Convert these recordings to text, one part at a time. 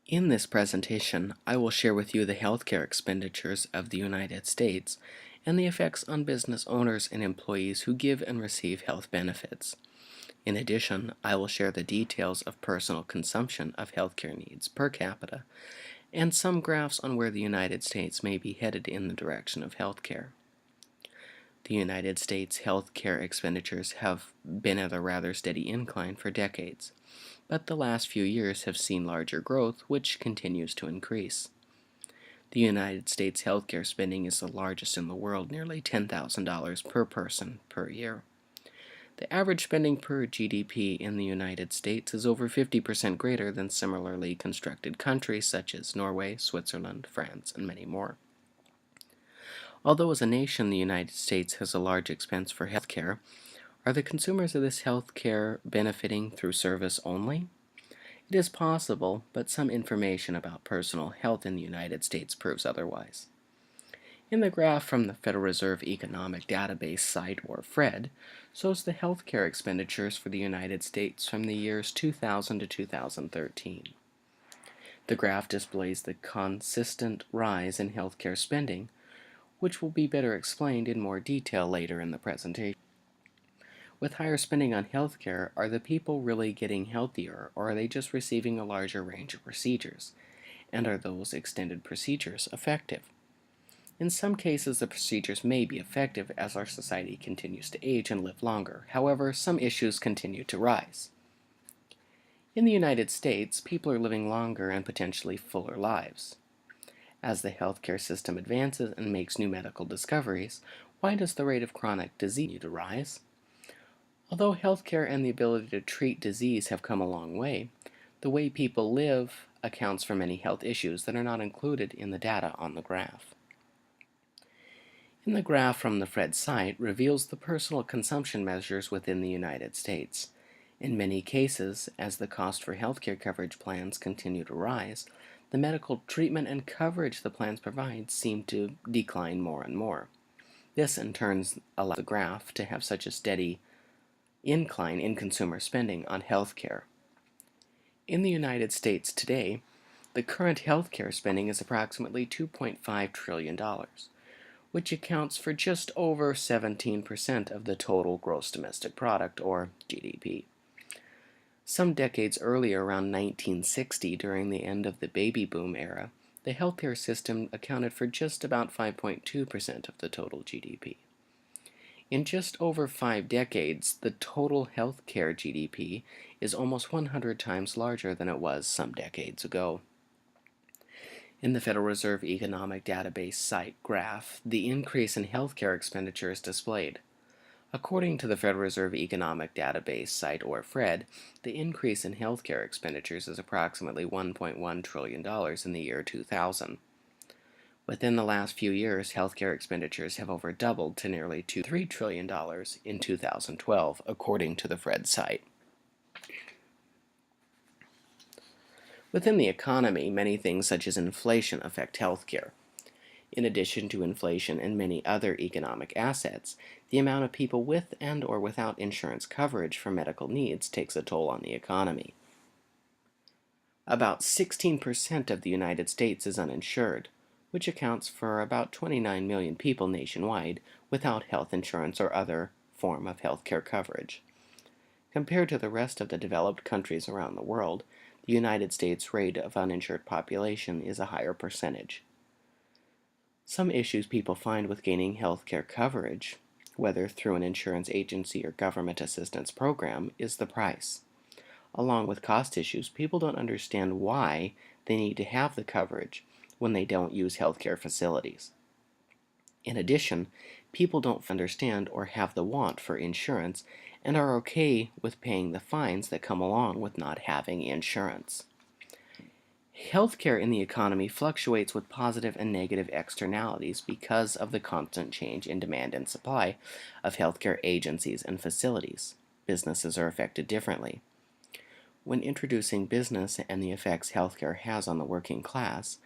In this presentation, I will share with you the healthcare expenditures of the United States and the effects on business owners and employees who give and receive health benefits. In addition, I will share the details of personal consumption of healthcare needs per capita and some graphs on where the United States may be headed in the direction of healthcare. The United States healthcare expenditures have been at a rather steady incline for decades, but the last few years have seen larger growth, which continues to increase. The United States healthcare spending is the largest in the world, nearly $10,000 per person per year. The average spending per GDP in the United States is over 50% greater than similarly constructed countries such as Norway, Switzerland, France, and many more. Although as a nation the United States has a large expense for healthcare, are the consumers of this healthcare benefiting through service only? It is possible, but some information about personal health in the United States proves otherwise. In the graph from the Federal Reserve Economic Database site, or FRED, shows the healthcare expenditures for the United States from the years 2000 to 2013. The graph displays the consistent rise in healthcare spending, which will be better explained in more detail later in the presentation. With higher spending on healthcare, are the people really getting healthier, or are they just receiving a larger range of procedures? And are those extended procedures effective? In some cases, the procedures may be effective as our society continues to age and live longer. However, some issues continue to rise. In the United States, people are living longer and potentially fuller lives. As the healthcare system advances and makes new medical discoveries, why does the rate of chronic disease continue to rise? Although healthcare and the ability to treat disease have come a long way, the way people live accounts for many health issues that are not included in the data on the graph. In the graph from the FRED site reveals the personal consumption measures within the United States. In many cases, as the cost for healthcare coverage plans continue to rise, the medical treatment and coverage the plans provide seem to decline more and more. This in turn allows the graph to have such a steady incline in consumer spending on healthcare. In the United States today, the current healthcare spending is approximately $2.5 trillion, which accounts for just over 17% of the total gross domestic product, or GDP. Some decades earlier, around 1960, during the end of the baby boom era, the healthcare system accounted for just about 5.2% of the total GDP. In just over 5 decades, the total healthcare GDP is almost 100 times larger than it was some decades ago. In the Federal Reserve Economic Database site graph, the increase in healthcare expenditure is displayed. According to the Federal Reserve Economic Database site, or FRED, the increase in healthcare expenditures is approximately $1.1 trillion in the year 2000. Within the last few years, healthcare expenditures have over doubled to nearly $3 trillion in 2012, according to the FRED site. Within the economy, many things such as inflation affect healthcare. In addition to inflation and many other economic assets, the amount of people with and or without insurance coverage for medical needs takes a toll on the economy. About 16% of the United States is uninsured, which accounts for about 29 million people nationwide without health insurance or other form of healthcare coverage. Compared to the rest of the developed countries around the world, the United States rate of uninsured population is a higher percentage. Some issues people find with gaining healthcare coverage, whether through an insurance agency or government assistance program, is the price. Along with cost issues, people don't understand why they need to have the coverage when they don't use healthcare facilities. In addition, people don't understand or have the want for insurance and are okay with paying the fines that come along with not having insurance. Healthcare in the economy fluctuates with positive and negative externalities because of the constant change in demand and supply of healthcare agencies and facilities. Businesses are affected differently. When introducing business and the effects healthcare has on the working class,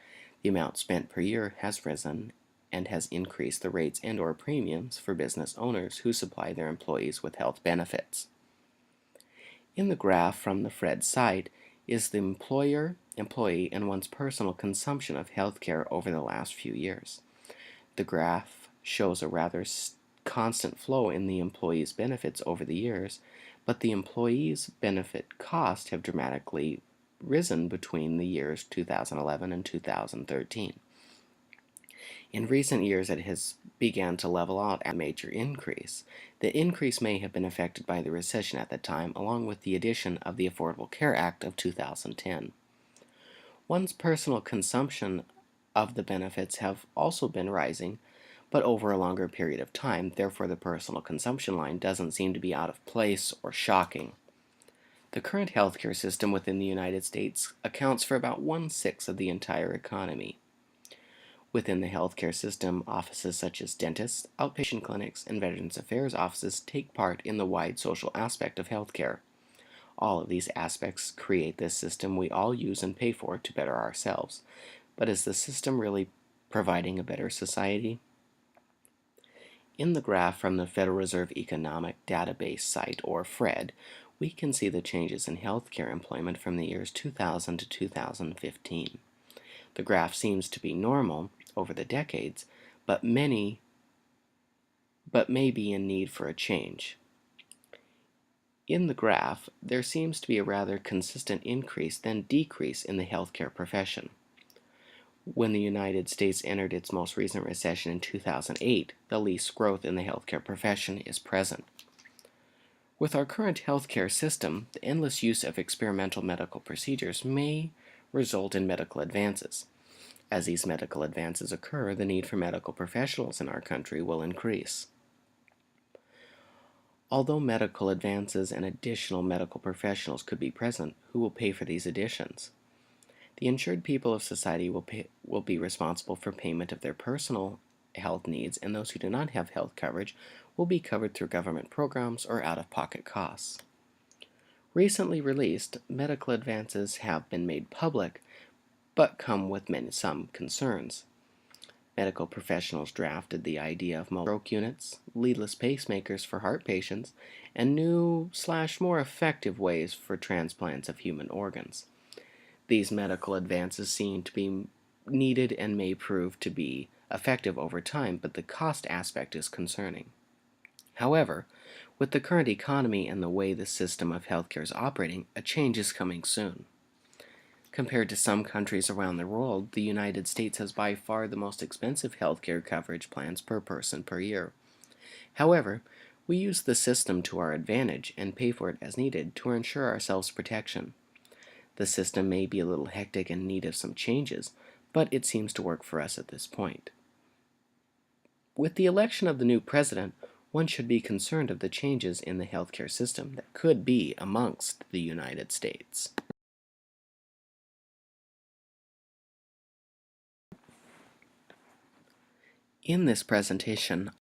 the amount spent per year has risen and has increased the rates and or premiums for business owners who supply their employees with health benefits. In the graph from the FRED site, is the employer, employee, and one's personal consumption of healthcare over the last few years. The graph shows a rather constant flow in the employee's benefits over the years, but the employee's benefit costs have dramatically risen between the years 2011 and 2013. In recent years, it has begun to level out at a major increase. The increase may have been affected by the recession at the time, along with the addition of the Affordable Care Act of 2010. One's personal consumption of the benefits have also been rising, but over a longer period of time. Therefore, the personal consumption line doesn't seem to be out of place or shocking. The current healthcare system within the United States accounts for about 1/6 of the entire economy. Within the healthcare system, offices such as dentists, outpatient clinics, and Veterans Affairs offices take part in the wide social aspect of healthcare. All of these aspects create this system we all use and pay for to better ourselves. But is the system really providing a better society? In the graph from the Federal Reserve Economic Database site, or FRED, we can see the changes in healthcare employment from the years 2000 to 2015. The graph seems to be normal over the decades, but may be in need for a change. In the graph, there seems to be a rather consistent increase than decrease in the healthcare profession. When the United States entered its most recent recession in 2008, the least growth in the healthcare profession is present. With our current healthcare system, the endless use of experimental medical procedures may result in medical advances. As these medical advances occur, the need for medical professionals in our country will increase. Although medical advances and additional medical professionals could be present, who will pay for these additions? The insured people of society will be responsible for payment of their personal health needs, and those who do not have health coverage will be covered through government programs or out-of-pocket costs. Recently released medical advances have been made public, but come with some concerns. Medical professionals drafted the idea of mobile stroke units, leadless pacemakers for heart patients, and new/more effective ways for transplants of human organs. These medical advances seem to be needed and may prove to be effective over time, but the cost aspect is concerning. However, with the current economy and the way the system of healthcare is operating, a change is coming soon. Compared to some countries around the world, the United States has by far the most expensive healthcare coverage plans per person per year. However, we use the system to our advantage and pay for it as needed to ensure ourselves protection. The system may be a little hectic and in need of some changes, but it seems to work for us at this point. With the election of the new president, one should be concerned of the changes in the healthcare system that could be amongst the United States. In this presentation,